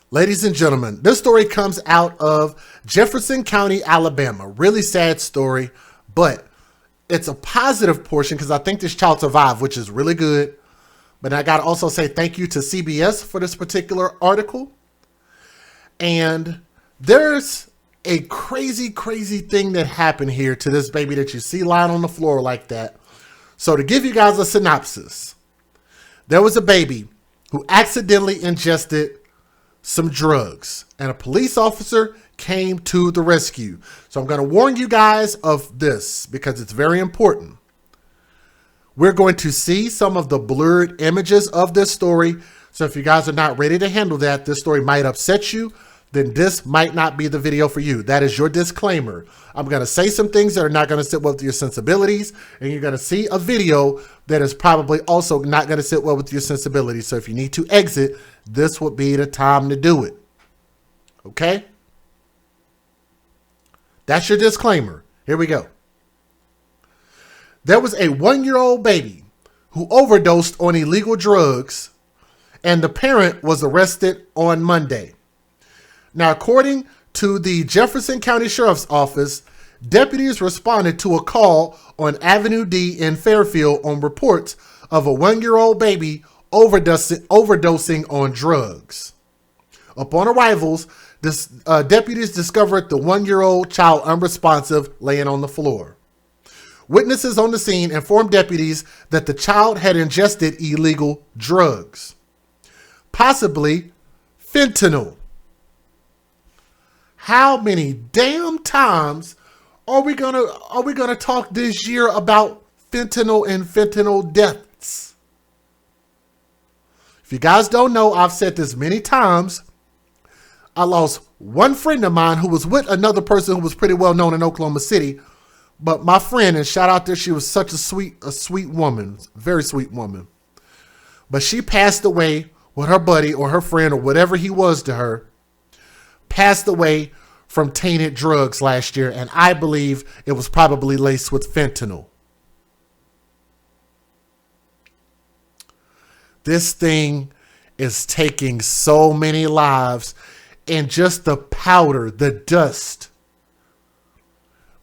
Ladies and gentlemen, this story comes out of Jefferson County, Alabama. Really sad story, but it's a positive portion because I think this child survived, which is really good. But I got to also say thank you to CBS for this particular article. And there's a crazy, crazy thing that happened here to this baby that you see lying on the floor like that. So to give you guys a synopsis, there was a baby who accidentally ingested some drugs and a police officer came to the rescue. So I'm going to warn you guys of this because it's very important. We're going to see some of the blurred images of this story. So if you guys are not ready to handle that, this story might upset you, then this might not be the video for you. That is your disclaimer. I'm going to say some things that are not going to sit well with your sensibilities, and you're going to see a video that is probably also not going to sit well with your sensibilities. So if you need to exit, this would be the time to do it. Okay? That's your disclaimer. Here we go. There was a 1-year-old baby who overdosed on illegal drugs, and the parent was arrested on Monday. Now, according to the Jefferson County Sheriff's Office, deputies responded to a call on Avenue D in Fairfield on reports of a 1-year-old baby overdosing on drugs. Upon arrivals, deputies discovered the 1-year-old child unresponsive laying on the floor. Witnesses on the scene informed deputies that the child had ingested illegal drugs, possibly fentanyl. How many damn times are we gonna talk this year about fentanyl and fentanyl deaths? If you guys don't know, I've said this many times. I lost one friend of mine who was with another person who was pretty well known in Oklahoma City. But my friend, and shout out there, she was such a sweet woman, very sweet woman. But she passed away with her buddy or her friend or whatever he was to her, passed away from tainted drugs last year. And I believe it was probably laced with fentanyl. This thing is taking so many lives, and just the powder, the dust,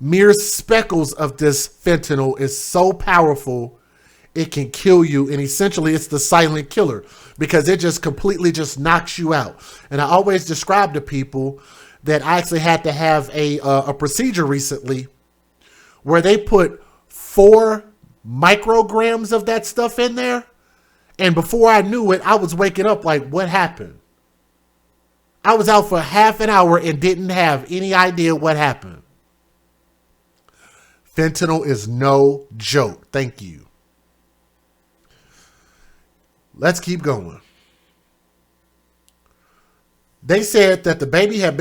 mere speckles of this fentanyl is so powerful, it can kill you. And essentially it's the silent killer because it just completely just knocks you out. And I always describe to people that I actually had to have a procedure recently where they put 4 micrograms of that stuff in there. And before I knew it, I was waking up like, what happened? I was out for half an hour and didn't have any idea what happened. Fentanyl is no joke. Thank you. Let's keep going. They said that the baby had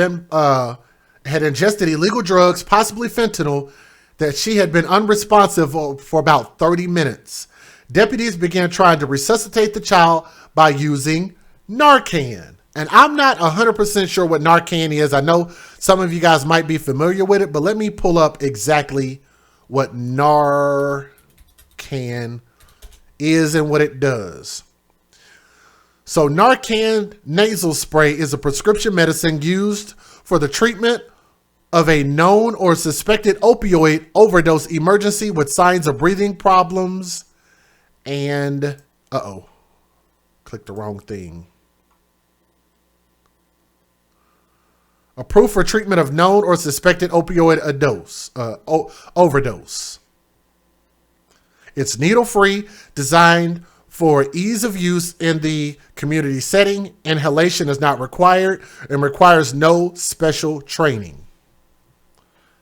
ingested illegal drugs, possibly fentanyl, that she had been unresponsive for about 30 minutes. Deputies began trying to resuscitate the child by using Narcan. And I'm not 100% sure what Narcan is. I know some of you guys might be familiar with it, but let me pull up exactly what Narcan is and what it does. So Narcan nasal spray is a prescription medicine used for the treatment of a known or suspected opioid overdose emergency with signs of breathing problems and, clicked the wrong thing. Approved for treatment of known or suspected opioid overdose. It's needle-free, designed for ease of use in the community setting. Inhalation is not required and requires no special training.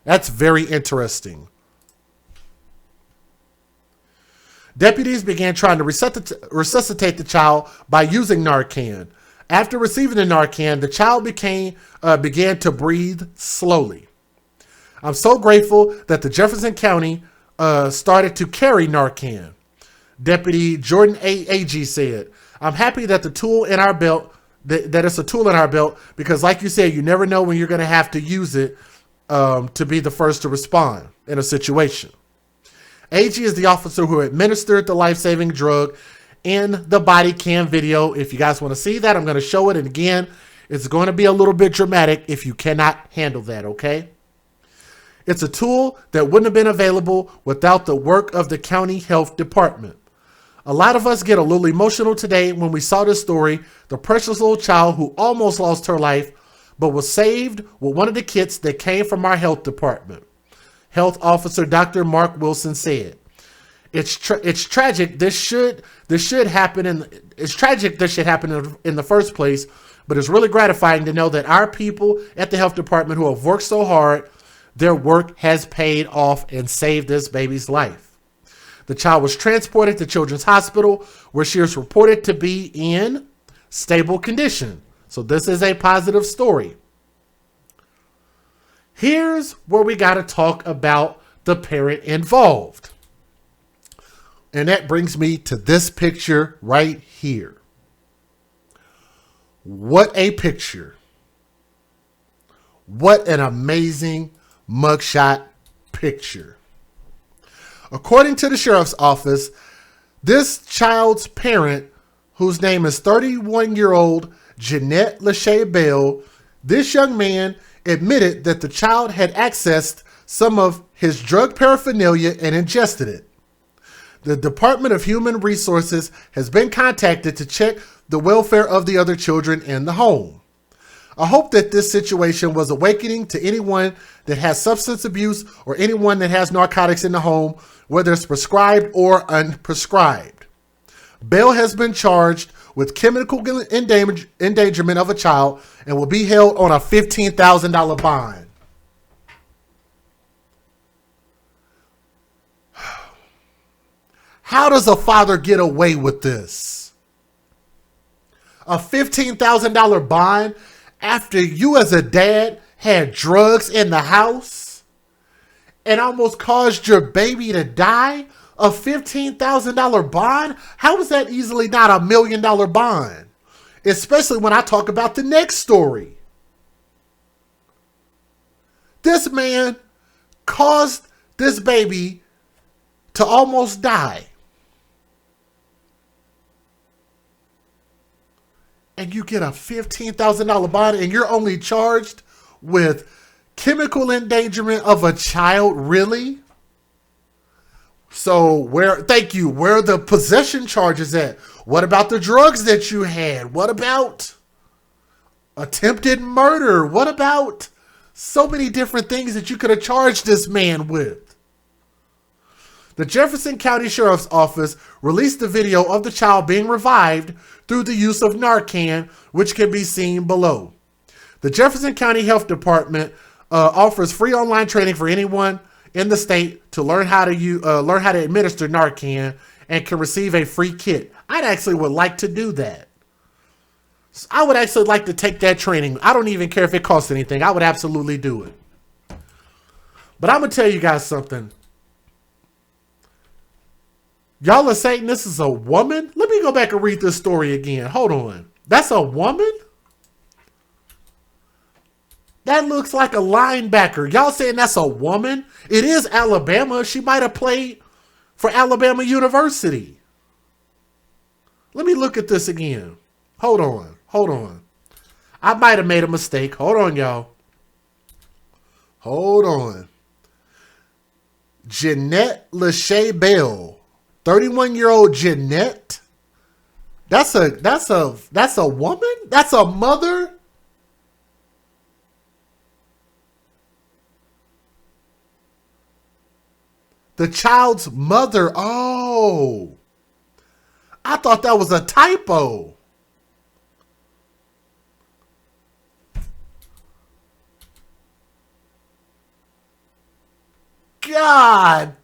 That's very interesting. Deputies began trying to resuscitate the child by using Narcan. After receiving the Narcan, the child began to breathe slowly. I'm so grateful that the Jefferson County started to carry Narcan. Deputy Jordan A.G. said, I'm happy that the tool in our belt, that it's a tool in our belt, because like you said, you never know when you're going to have to use it to be the first to respond in a situation. AG is the officer who administered the life-saving drug in the body cam video. If you guys want to see that, I'm going to show it. And again, It's going to be a little bit dramatic if you cannot handle that, okay? It's a tool that wouldn't have been available without the work of the county health department. A lot of us get a little emotional today when we saw this story, the precious little child who almost lost her life, but was saved with one of the kits that came from our health department. Health officer Dr. Mark Wilson said, It's tragic. This should happen, it's tragic this should happen in the first place, but it's really gratifying to know that our people at the health department who have worked so hard, their work has paid off and saved this baby's life. The child was transported to Children's Hospital, where she was reported to be in stable condition. So this is a positive story. Here's where we got to talk about the parent involved. And that brings me to this picture right here. What a picture. What an amazing mugshot picture. According to the sheriff's office, this child's parent, whose name is 31-year-old Jeanette Lachey Bell, this young man admitted that the child had accessed some of his drug paraphernalia and ingested it. The Department of Human Resources has been contacted to check the welfare of the other children in the home. I hope that this situation was awakening to anyone that has substance abuse or anyone that has narcotics in the home, whether it's prescribed or unprescribed. Bell has been charged with chemical endangerment of a child and will be held on a $15,000 bond. How does a father get away with this? A $15,000 bond after you as a dad had drugs in the house and almost caused your baby to die? A $15,000 bond? How is that easily not $1 million bond? Especially when I talk about the next story. This man caused this baby to almost die. And you get a $15,000 bond and you're only charged with chemical endangerment of a child? Really? So thank you, where are the possession charges at? What about the drugs that you had? What about attempted murder? What about so many different things that you could have charged this man with? The Jefferson County Sheriff's Office released a video of the child being revived through the use of Narcan, which can be seen below. The Jefferson County Health Department offers free online training for anyone in the state to learn how to administer Narcan and can receive a free kit. I'd actually would like to do that. I would actually like to take that training. I don't even care if it costs anything. I would absolutely do it. But I'm going to tell you guys something. Y'all are saying this is a woman? Let me go back and read this story again. Hold on. That's a woman? That looks like a linebacker. Y'all saying that's a woman? It is Alabama. She might have played for Alabama University. Let me look at this again. Hold on. I might have made a mistake. Hold on, y'all. Hold on. Jeanette Lachey Bell. 31-year-old Jeanette? That's a woman? That's a mother? The child's mother. Oh. I thought that was a typo. God.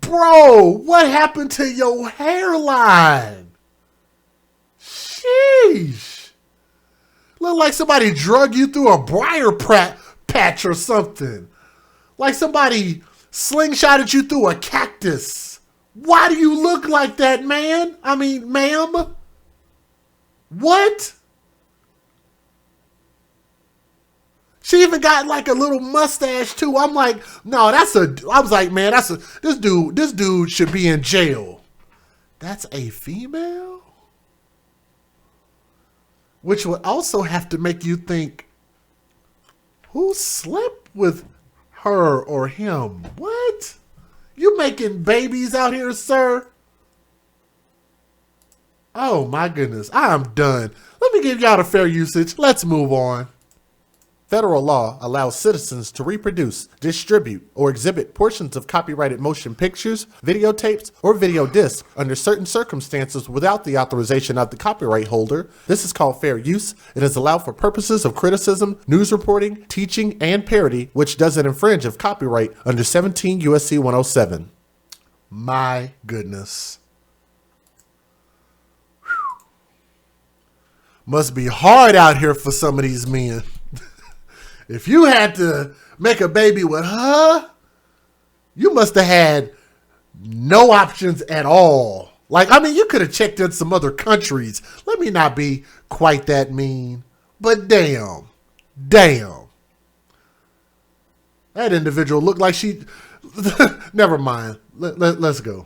Bro, what happened to your hairline? Sheesh. Look like somebody drug you through a briar patch or something. Like somebody slingshotted you through a cactus. Why do you look like that, man? I mean, ma'am? What? She even got like a little mustache too. I'm like, no, I was like, man, this dude should be in jail. That's a female? Which would also have to make you think, who slept with her or him? What? You making babies out here, sir? Oh my goodness, I am done. Let me give y'all the fair usage. Let's move on. Federal law allows citizens to reproduce, distribute, or exhibit portions of copyrighted motion pictures, videotapes, or video discs under certain circumstances without the authorization of the copyright holder. This is called fair use. It is allowed for purposes of criticism, news reporting, teaching, and parody, which doesn't infringe of copyright under 17 U.S.C. 107. My goodness. Must be hard out here for some of these men. If you had to make a baby with her, you must have had no options at all. Like, I mean, you could have checked in some other countries. Let me not be quite that mean, but damn. That individual looked like she, never mind. Let's go.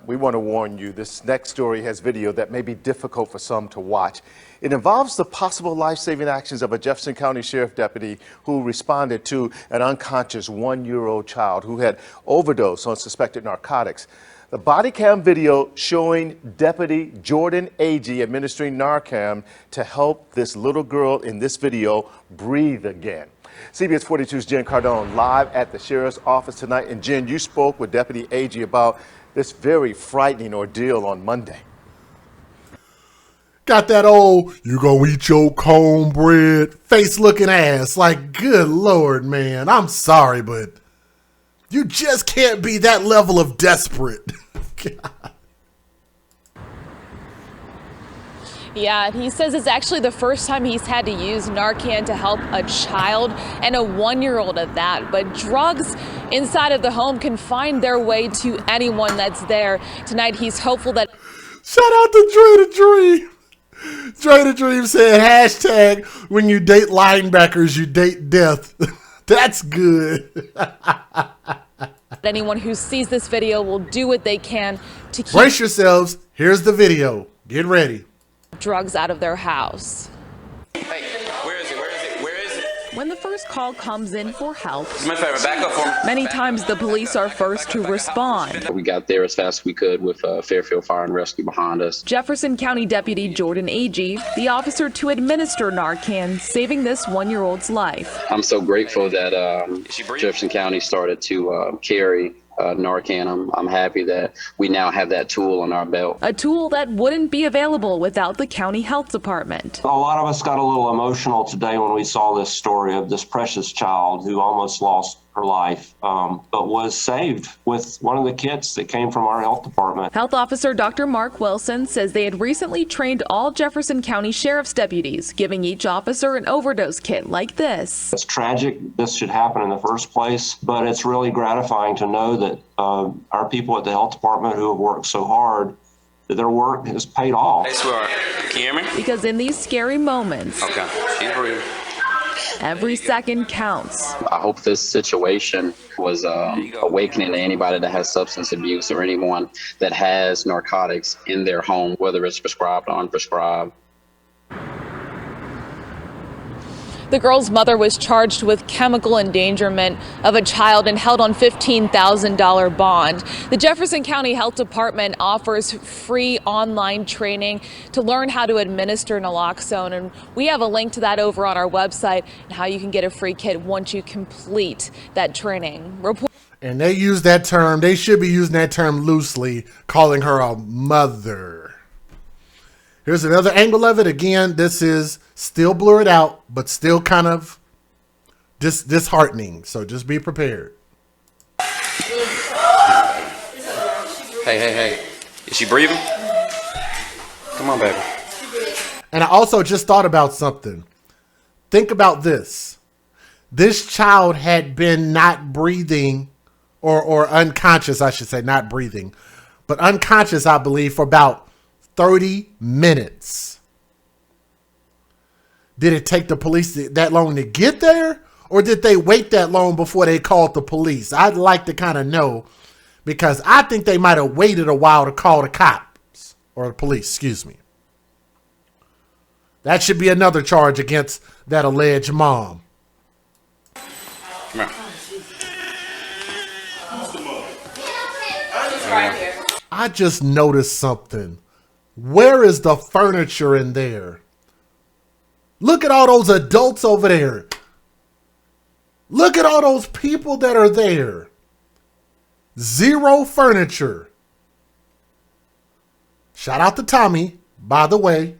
We want to warn you, this next story has video that may be difficult for some to watch. It involves the possible life-saving actions of a Jefferson County Sheriff deputy who responded to an unconscious 1-year-old child who had overdosed on suspected narcotics. The body cam video showing Deputy Jordan Agee administering Narcan to help this little girl in this video breathe again. CBS 42's Jen Cardone live at the Sheriff's office tonight. And Jen, you spoke with Deputy Agee about this very frightening ordeal on Monday. Got that old, you gonna eat your cornbread face looking ass. Like, good Lord, man. I'm sorry, but you just can't be that level of desperate. God. Yeah, and he says it's actually the first time he's had to use Narcan to help a child, and a 1-year-old at that. But drugs inside of the home can find their way to anyone that's there. Tonight, he's hopeful that... Shout out to Dre the Dream. Dre the Dream said, hashtag, when you date linebackers, you date death. That's good. Anyone who sees this video will do what they can to keep... Brace yourselves. Here's the video. Get ready. ...drugs out of their house. Hey, where is it? When the first call comes in for help, My favorite, back up for me. many times the police are first to respond. We got there as fast as we could with Fairfield Fire and Rescue behind us. Jefferson County Deputy Jordan Agee, the officer to administer Narcan, saving this 1-year-old's life. I'm so grateful that Jefferson County started to carry Narcan. I'm happy that we now have that tool on our belt. A tool that wouldn't be available without the county health department. A lot of us got a little emotional today when we saw this story of this precious child who almost lost her life, but was saved with one of the kits that came from our health department. Health Officer Dr. Mark Wilson says they had recently trained all Jefferson County Sheriff's deputies, giving each officer an overdose kit like this. It's tragic this should happen in the first place, but it's really gratifying to know that our people at the health department who have worked so hard, that their work has paid off. Hey, sweetheart, can you hear me? Because in these scary moments, Okay, she's breathing. every second counts. I hope this situation was awakening to anybody that has substance abuse or anyone that has narcotics in their home, whether it's prescribed or unprescribed. The girl's mother was charged with chemical endangerment of a child and held on $15,000 bond. The Jefferson County Health Department offers free online training to learn how to administer naloxone, and we have a link to that over on our website and how you can get a free kit once you complete that training. And they use that term, they should be using that term loosely, calling her a mother. Here's another angle of it. Again, this is still blurred out, but still kind of disheartening. So just be prepared. Hey. Is she breathing? Come on, baby. And I also just thought about something. Think about this. This child had been not breathing or unconscious, I should say, not breathing, but unconscious, I believe, for about 30 minutes. Did it take the police that long to get there? Or did they wait that long before they called the police? I'd like to kind of know, because I think they might have waited a while to call the cops or the police, excuse me. That should be another charge against that alleged mom. Come here. I just noticed something. Where is the furniture in there? Look at all those adults over there. Look at all those people that are there. Zero furniture. Shout out to Tommy, by the way,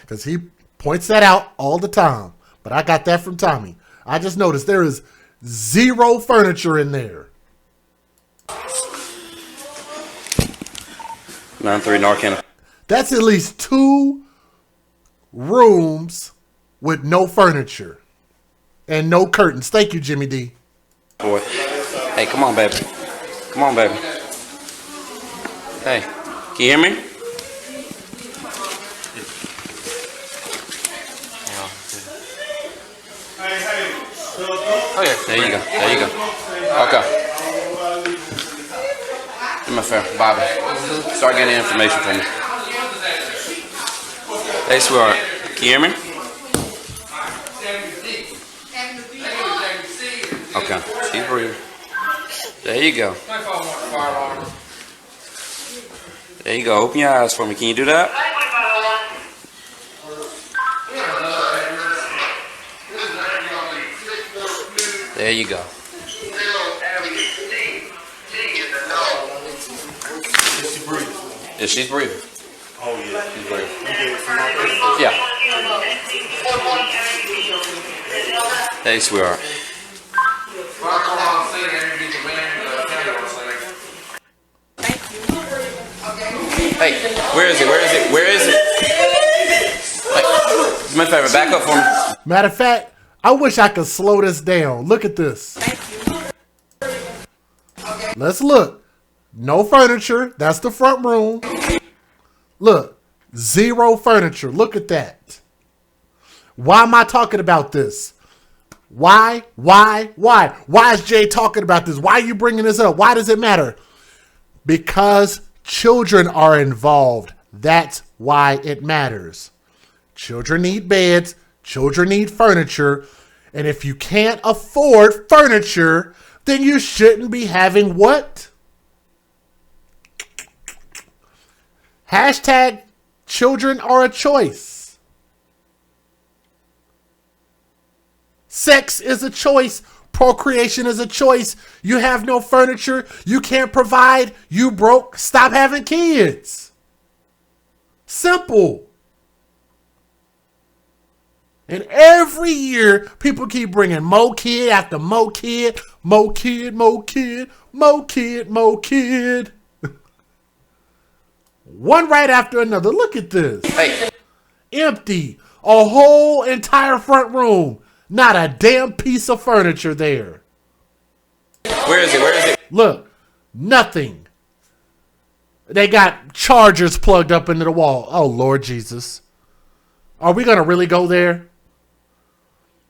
because he points that out all the time. But I got that from Tommy. I just noticed there is zero furniture in there. 9-3 Narcan. That's at least 2 rooms with no furniture and no curtains. Thank you, Jimmy D. Boy. Hey, come on, baby. Come on, baby. Hey, can you hear me? Okay, there you go. There you go. Okay. Do me a favor, Bobby. Start getting the information from me. Hey, sweetheart. Can you hear me? Okay. She's breathing. There you go. There you go. Open your eyes for me. Can you do that? There you go. Yeah, she's breathing. Oh, yeah. She's breathing. Yeah. Hey, sweetheart. Hey, where is it? Where is it? Where is it? Hey, do me a favor, back up for me. Matter of fact, I wish I could slow this down. Look at this. Let's look. No furniture. That's the front room. Look, zero furniture. Look at that. Why am I talking about this? Why? Why is Jay talking about this? Why are you bringing this up? Why does it matter? Because children are involved. That's why it matters. Children need beds. Children need furniture. And if you can't afford furniture, then you shouldn't be having what? Hashtag children are a choice. Sex is a choice. Procreation is a choice. You have no furniture. You can't provide. You broke. Stop having kids. Simple. And every year, people keep bringing more kid after more kid, more kid, more kid, more kid, more kid. One right after another. Look at this. Hey. Empty. A whole entire front room. Not a damn piece of furniture there. Where is it? Where is it? Look. Nothing. They got chargers plugged up into the wall. Oh, Lord Jesus. Are we going to really go there?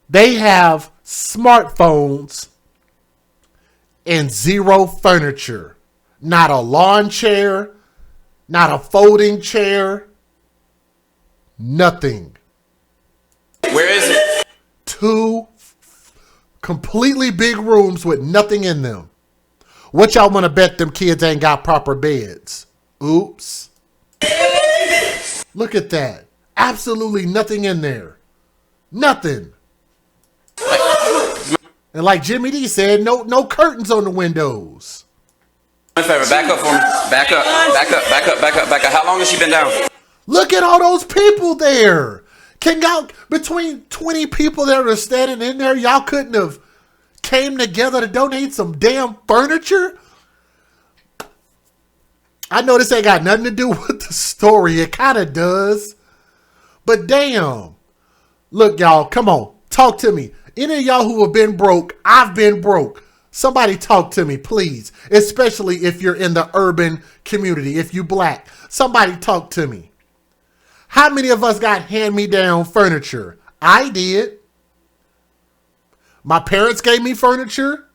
They have smartphones and zero furniture. Not a lawn chair. Not a folding chair. Nothing. Where is it? 2 completely big rooms with nothing in them. What y'all want to bet them kids ain't got proper beds? Oops. Look at that. Absolutely nothing in there. Nothing. And like Jimmy D said, no curtains on the windows. Do me a favor, back up for me. Back up, back up, back up, back up, back up. How long has she been down? Look at all those people there. Can y'all, between 20 people that are standing in there, y'all couldn't have came together to donate some damn furniture? I know this ain't got nothing to do with the story. It kind of does. But damn. Look, y'all, come on. Talk to me. Any of y'all who have been broke, I've been broke. Somebody talk to me, please. Especially if you're in the urban community, if you black. Somebody talk to me. How many of us got hand-me-down furniture? I did. My parents gave me furniture.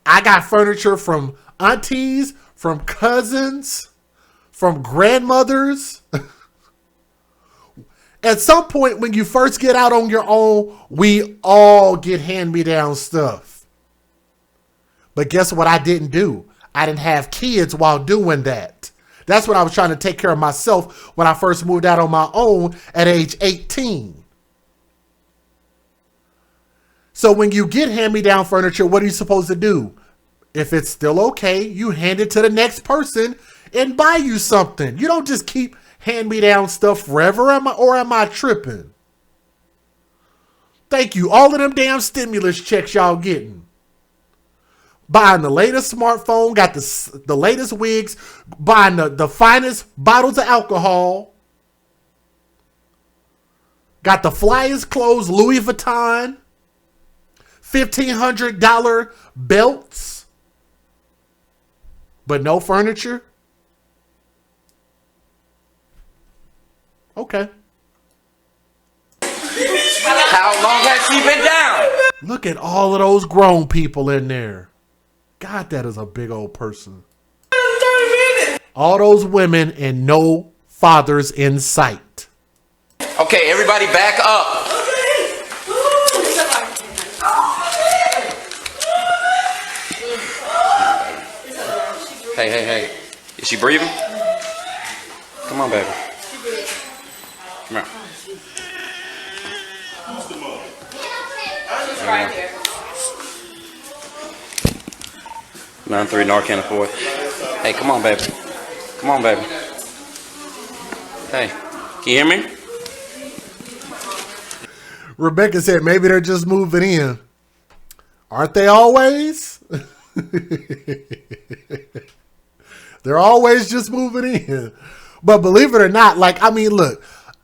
I got furniture from aunties, from cousins, from grandmothers. At some point when you first get out on your own, we all get hand-me-down stuff. But guess what I didn't do? I didn't have kids while doing that. That's what I was trying to take care of myself when I first moved out on my own at age 18. So when you get hand-me-down furniture, what are you supposed to do? If it's still okay, you hand it to the next person and buy you something. You don't just keep hand-me-down stuff forever, or am I tripping? Thank you. All of them damn stimulus checks y'all getting. Buying the latest smartphone, got the latest wigs, buying the finest bottles of alcohol, got the flyest clothes, Louis Vuitton, $1,500 belts, but no furniture? Okay. How long has she been down? Look at all of those grown people in there. God, that is a big old person. 30 minutes. All those women and no fathers in sight. Okay, everybody back up. Hey. Is she breathing? Come on, baby. Come here. Right here. 9-3 Narcan afford. Hey, come on, baby. Come on, baby. Hey, can you hear me? Rebecca said maybe they're just moving in. Aren't they always? They're always just moving in. But believe it or not, look,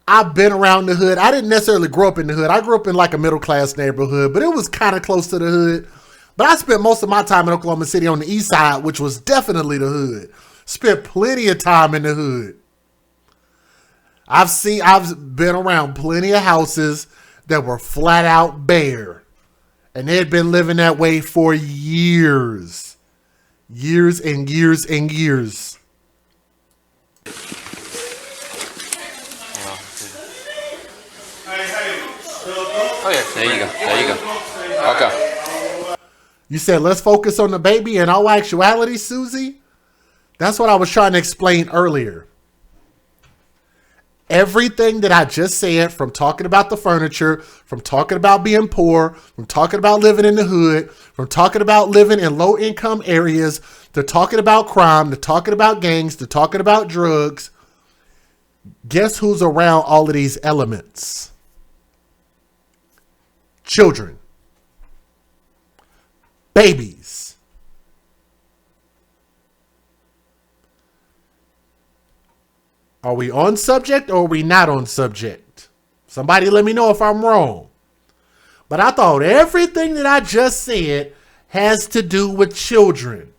I've been around the hood. I didn't necessarily grow up in the hood. I grew up in like a middle class neighborhood, but it was kind of close to the hood. But I spent most of my time in Oklahoma City on the east side, which was definitely the hood. Spent plenty of time in the hood. I've been around plenty of houses that were flat out bare. And they had been living that way for years. Years and years and years. Oh yeah, there you go. Okay. You said, let's focus on the baby. In all actuality, Susie, that's what I was trying to explain earlier. Everything that I just said, from talking about the furniture, from talking about being poor, from talking about living in the hood, from talking about living in low income areas, to talking about crime, to talking about gangs, to talking about drugs. Guess who's around all of these elements? Children. Babies. Are we on subject or are we not on subject? Somebody let me know if I'm wrong. But I thought everything that I just said has to do with children.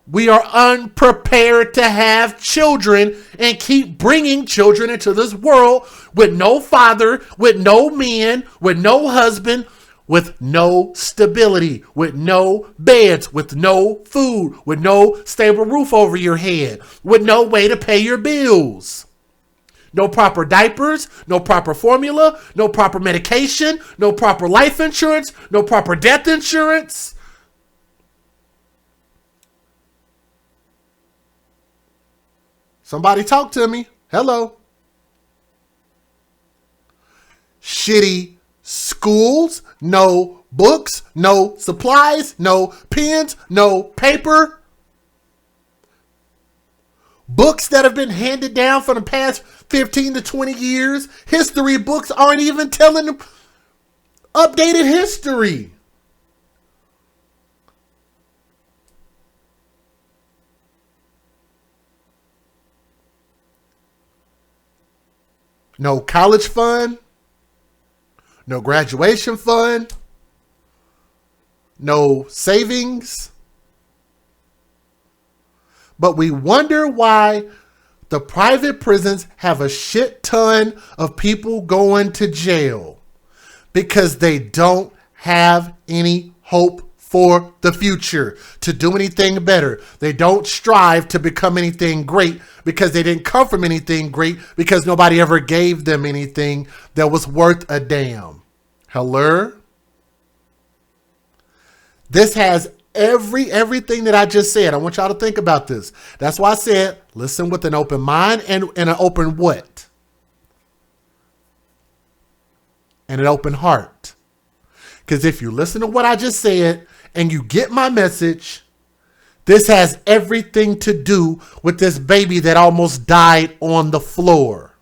We are unprepared to have children and keep bringing children into this world with no father, with no man, with no husband, with no stability, with no beds, with no food, with no stable roof over your head, with no way to pay your bills. No proper diapers, no proper formula, no proper medication, no proper life insurance, no proper death insurance. Somebody talk to me. Hello. Shitty schools, no books, no supplies, no pens, no paper. Books that have been handed down for the past 15 to 20 years. History books aren't even telling them updated history. No college fund. No graduation fund. No savings. But we wonder why The private prisons have a shit ton of people going to jail because they don't have any hope for the future to do anything better. They don't strive to become anything great because they didn't come from anything great because nobody ever gave them anything that was worth a damn. Hello? This has everything that I just said. I want y'all to think about this. That's why I said, listen with an open mind and an open what? And an open heart. Because if you listen to what I just said and you get my message, this has everything to do with this baby that almost died on the floor.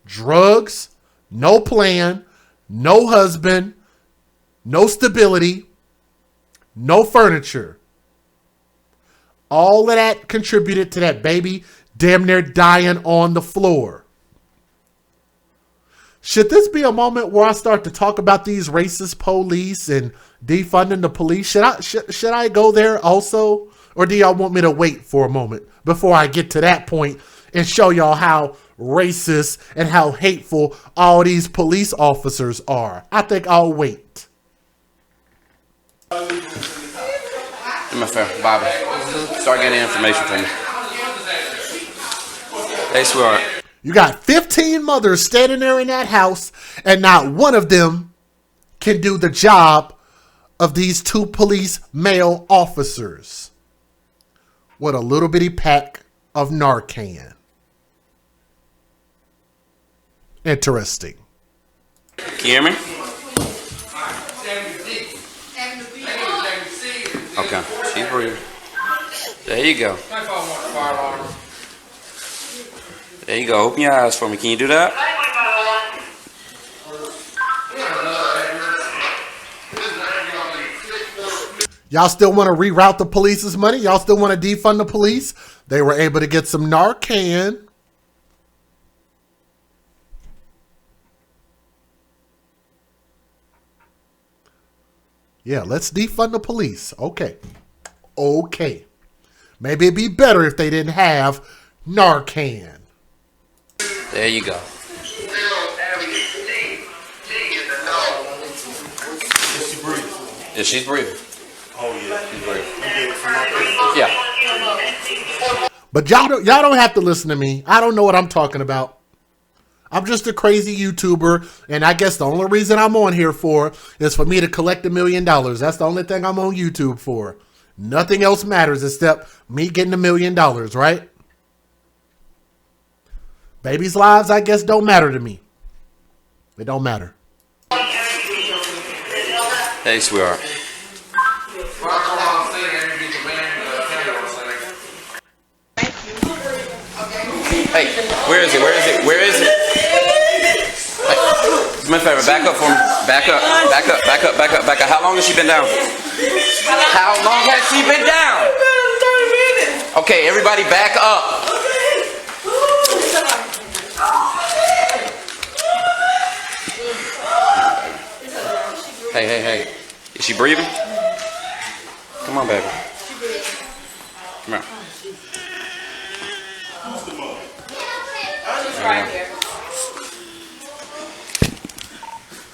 Drugs, no plan, no husband, no stability, no furniture. All of that contributed to that baby damn near dying on the floor. Should this be a moment where I start to talk about these racist police and defunding the police? Should I go there also? Or do y'all want me to wait for a moment before I get to that point and show y'all how racist and how hateful all these police officers are? I think I'll wait. Do me a favor, Bobby. Start getting information from me. Hey, sweetheart. You got 15 mothers standing there in that house, and not one of them can do the job of these 2 police male officers with a little bitty pack of Narcan. Interesting. Can you hear me? Okay, she's breathing. There you go. There you go. Open your eyes for me. Can you do that? Y'all still want to reroute the police's money? Y'all still want to defund the police? They were able to get some Narcan. Yeah, let's defund the police. Okay. Okay. Maybe it'd be better if they didn't have Narcan. There you go. Yeah, she's breathing. Oh yeah, she's breathing. Yeah. But y'all don't have to listen to me. I don't know what I'm talking about. I'm just a crazy YouTuber, and I guess the only reason I'm on here for is for me to collect $1 million. That's the only thing I'm on YouTube for. Nothing else matters except me getting $1 million, right? Babies' lives, I guess, don't matter to me. They don't matter. Hey, sweetheart. Hey, where is it? Where is it? Where is it? Hey, do me a favor, back up for me. Back up, back up, back up, back up, back up. How long has she been down? How long has she been down? Okay, everybody back up. Hey, hey, hey. Is she breathing? Come on, baby. Come here.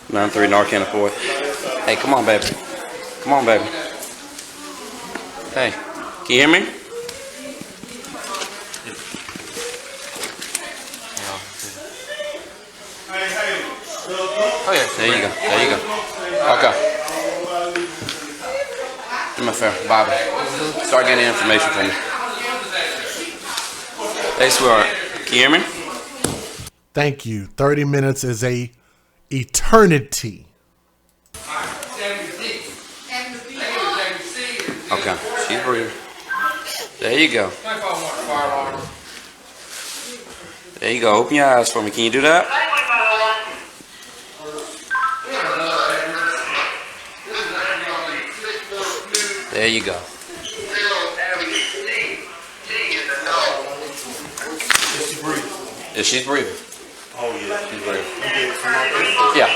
9-3 Narcan Boy. Hey, come on, baby. Come on, baby. Hey, can you hear me? Oh yeah, there you go. There you go. Okay. Do me a favor, Bobby. Start getting information from me. Hey, sweetheart. Can you hear me? Thank you. 30 minutes is a eternity. Okay, she's breathing. There you go. There you go. Open your eyes for me. Can you do that? There you go. Yeah, she's breathing. Oh yeah, she's breathing. Yeah.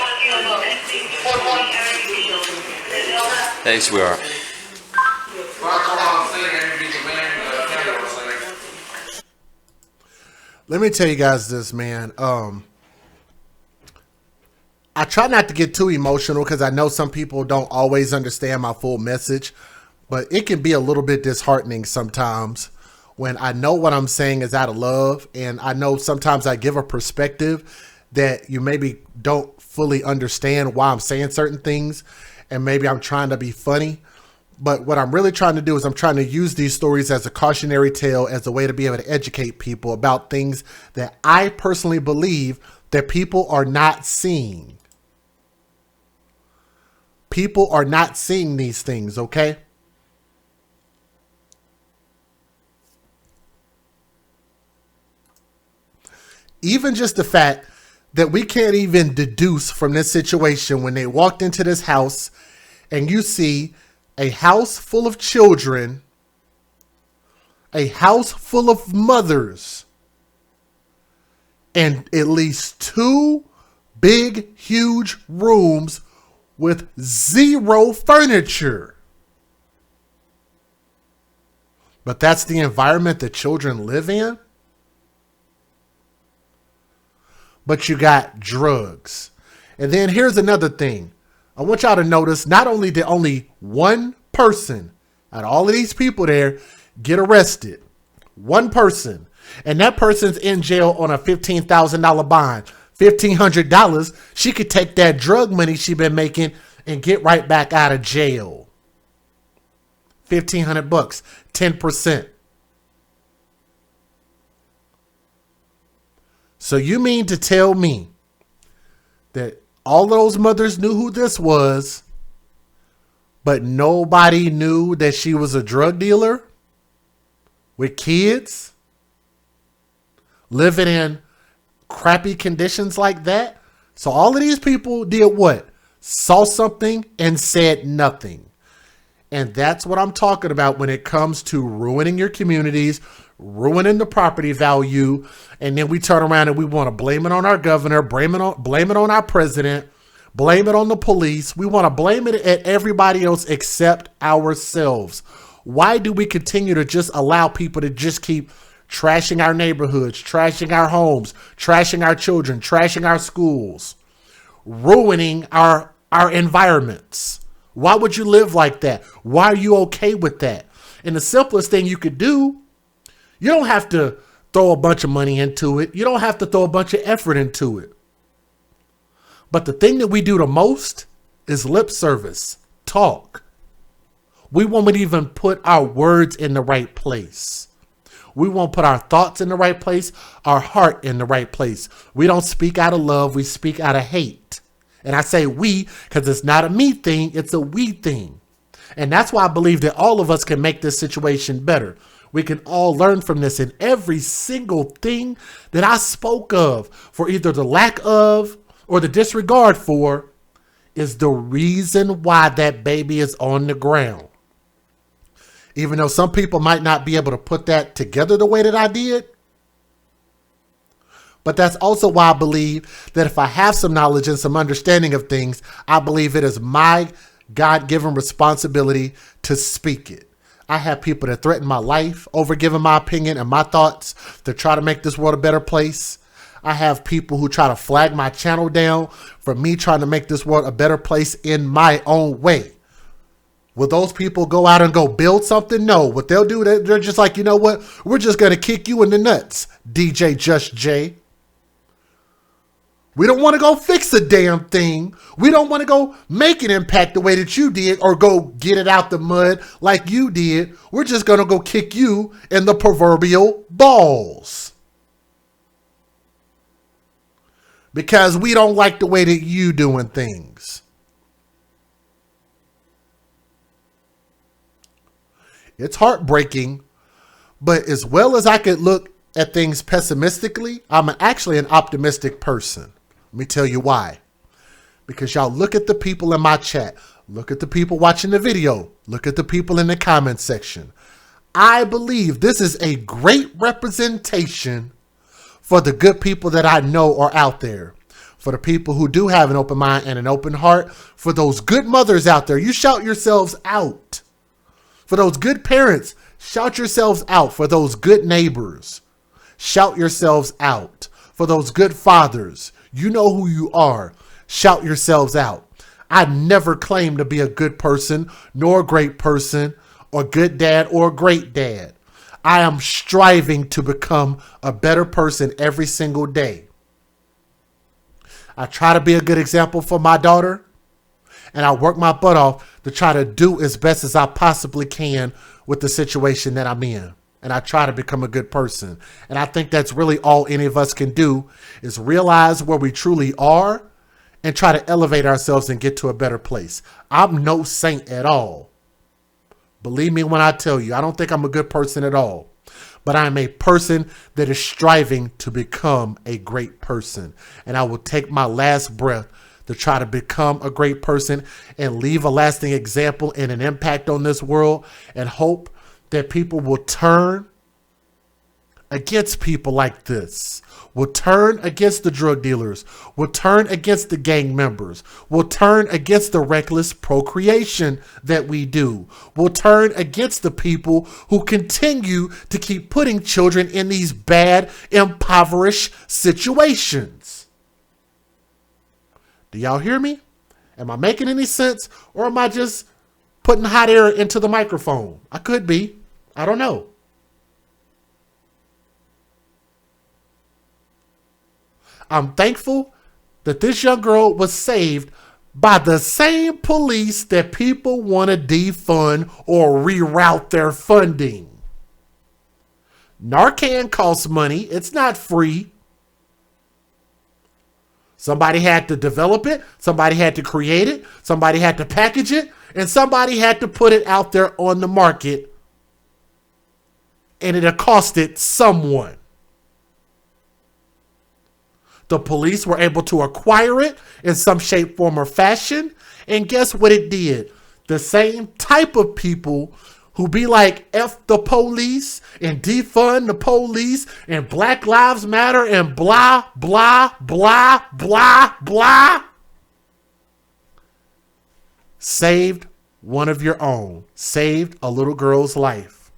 Hey, sweetheart. Let me tell you guys this, man. I try not to get too emotional because I know some people don't always understand my full message, but it can be a little bit disheartening sometimes when I know what I'm saying is out of love, and I know sometimes I give a perspective that you maybe don't fully understand why I'm saying certain things, and maybe I'm trying to be funny. But what I'm really trying to do is I'm trying to use these stories as a cautionary tale, as a way to be able to educate people about things that I personally believe that people are not seeing. People are not seeing these things, okay? Even just the fact that we can't even deduce from this situation when they walked into this house and you see a house full of children, a house full of mothers, and at least 2 big, huge rooms with 0 furniture. But that's the environment that children live in. But you got drugs. And then here's another thing. I want y'all to notice, not only did only one person out of all of these people there get arrested, one person, and that person's in jail on a $15,000 bond. $1,500, she could take that drug money she been making and get right back out of jail. $1,500, 10%. So you mean to tell me that all those mothers knew who this was, but nobody knew that she was a drug dealer with kids living in crappy conditions like that? So all of these people did what? Saw something and said nothing. And that's what I'm talking about when it comes to ruining your communities, ruining the property value, and then we turn around and we want to blame it on our governor, blame it on our president, blame it on the police. We want to blame it at everybody else except ourselves. Why do we continue to just allow people to just keep trashing our neighborhoods, trashing our homes, trashing our children, trashing our schools, ruining our environments? Why would you live like that? Why are you okay with that? And the simplest thing you could do, you don't have to throw a bunch of money into it. You don't have to throw a bunch of effort into it. But the thing that we do the most is lip service, talk. We won't even put our words in the right place. We won't put our thoughts in the right place, our heart in the right place. We don't speak out of love. We speak out of hate. And I say we because it's not a me thing. It's a we thing. And that's why I believe that all of us can make this situation better. We can all learn from this, and every single thing that I spoke of, for either the lack of or the disregard for, is the reason why that baby is on the ground. Even though some people might not be able to put that together the way that I did. But that's also why I believe that if I have some knowledge and some understanding of things, I believe it is my God-given responsibility to speak it. I have people that threaten my life over giving my opinion and my thoughts to try to make this world a better place. I have people who try to flag my channel down for me trying to make this world a better place in my own way. Will those people go out and go build something? No. What they'll do, they're just like, you know what? We're just going to kick you in the nuts, DJ Just J. We don't want to go fix a damn thing. We don't want to go make an impact the way that you did or go get it out the mud like you did. We're just going to go kick you in the proverbial balls. Because we don't like the way that you doing things. It's heartbreaking, but as well as I could look at things pessimistically, I'm actually an optimistic person. Let me tell you why. Because y'all look at the people in my chat. Look at the people watching the video. Look at the people in the comment section. I believe this is a great representation for the good people that I know are out there. For the people who do have an open mind and an open heart. For those good mothers out there, you shout yourselves out. For those good parents, shout yourselves out. For those good neighbors, shout yourselves out. For those good fathers, you know who you are. Shout yourselves out. I never claim to be a good person, nor a great person, or good dad, or a great dad. I am striving to become a better person every single day. I try to be a good example for my daughter, and I work my butt off to try to do as best as I possibly can with the situation that I'm in. And I try to become a good person. And I think that's really all any of us can do is realize where we truly are and try to elevate ourselves and get to a better place. I'm no saint at all. Believe me when I tell you, I don't think I'm a good person at all. But I'm a person that is striving to become a great person. And I will take my last breath to try to become a great person and leave a lasting example and an impact on this world, and hope that people will turn against people like this, will turn against the drug dealers, will turn against the gang members, will turn against the reckless procreation that we do, will turn against the people who continue to keep putting children in these bad, impoverished situations. Do y'all hear me? Am I making any sense? Or am I just putting hot air into the microphone? I could be. I don't know. I'm thankful that this young girl was saved by the same police that people want to defund or reroute their funding. Narcan costs money. It's not free. Somebody had to develop it. Somebody had to create it. Somebody had to package it. And somebody had to put it out there on the market. And it accosted someone. The police were able to acquire it in some shape, form, or fashion. And guess what it did? The same type of people who be like, F the police and defund the police and Black Lives Matter and blah, blah, blah, blah, blah. Saved one of your own. Saved a little girl's life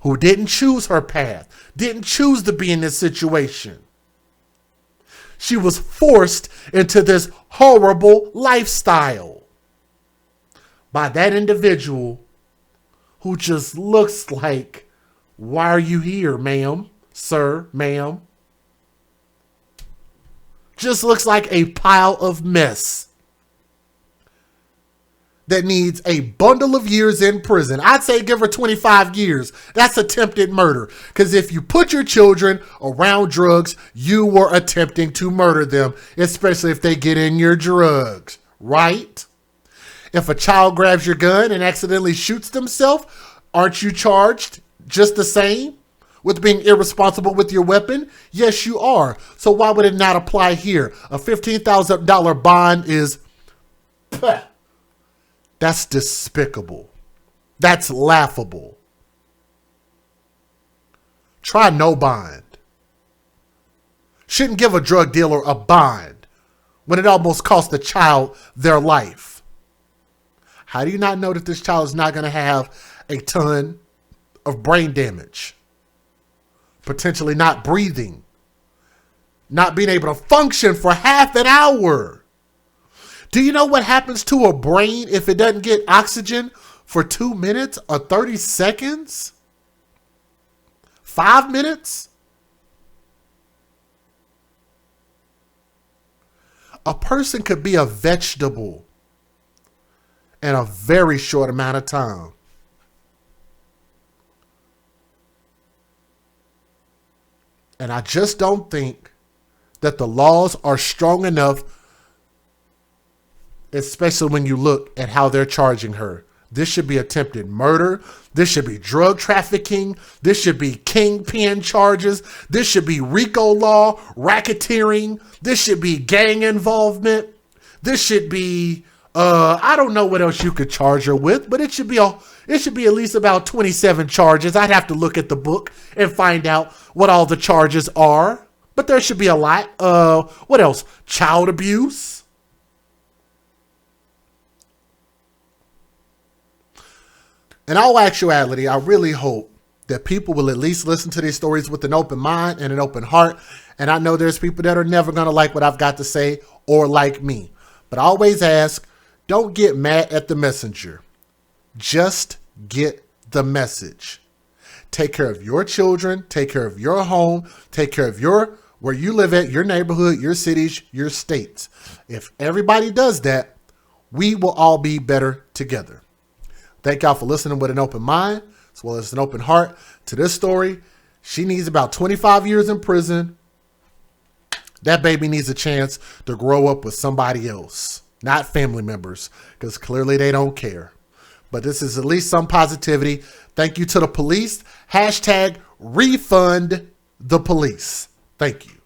who didn't choose her path, didn't choose to be in this situation. She was forced into this horrible lifestyle by that individual who just looks like, why are you here, ma'am, sir, ma'am? Just looks like a pile of mess that needs a bundle of years in prison. I'd say give her 25 years. That's attempted murder. Because if you put your children around drugs, you were attempting to murder them, especially if they get in your drugs, right? If a child grabs your gun and accidentally shoots themselves, aren't you charged just the same with being irresponsible with your weapon? Yes, you are. So why would it not apply here? A $15,000 bond is... That's despicable. That's laughable. Try no bond. Shouldn't give a drug dealer a bond when it almost cost a child their life. How do you not know that this child is not going to have a ton of brain damage? Potentially not breathing. Not being able to function for half an hour. Do you know what happens to a brain if it doesn't get oxygen for 2 minutes or 30 seconds? 5 minutes? A person could be a vegetable in a very short amount of time. And I just don't think that the laws are strong enough, especially when you look at how they're charging her. This should be attempted murder. This should be drug trafficking. This should be kingpin charges. This should be RICO law, racketeering. This should be gang involvement. This should be, I don't know what else you could charge her with, but it should be at least about 27 charges. I'd have to look at the book and find out what all the charges are, but there should be a lot. What else? Child abuse. In all actuality, I really hope that people will at least listen to these stories with an open mind and an open heart. And I know there's people that are never going to like what I've got to say or like me. But I always ask, don't get mad at the messenger. Just get the message. Take care of your children. Take care of your home. Take care of where you live at, your neighborhood, your cities, your states. If everybody does that, we will all be better together. Thank y'all for listening with an open mind as well as an open heart to this story. She needs about 25 years in prison. That baby needs a chance to grow up with somebody else, not family members, because clearly they don't care. But this is at least some positivity. Thank you to the police. #refund the police. Thank you.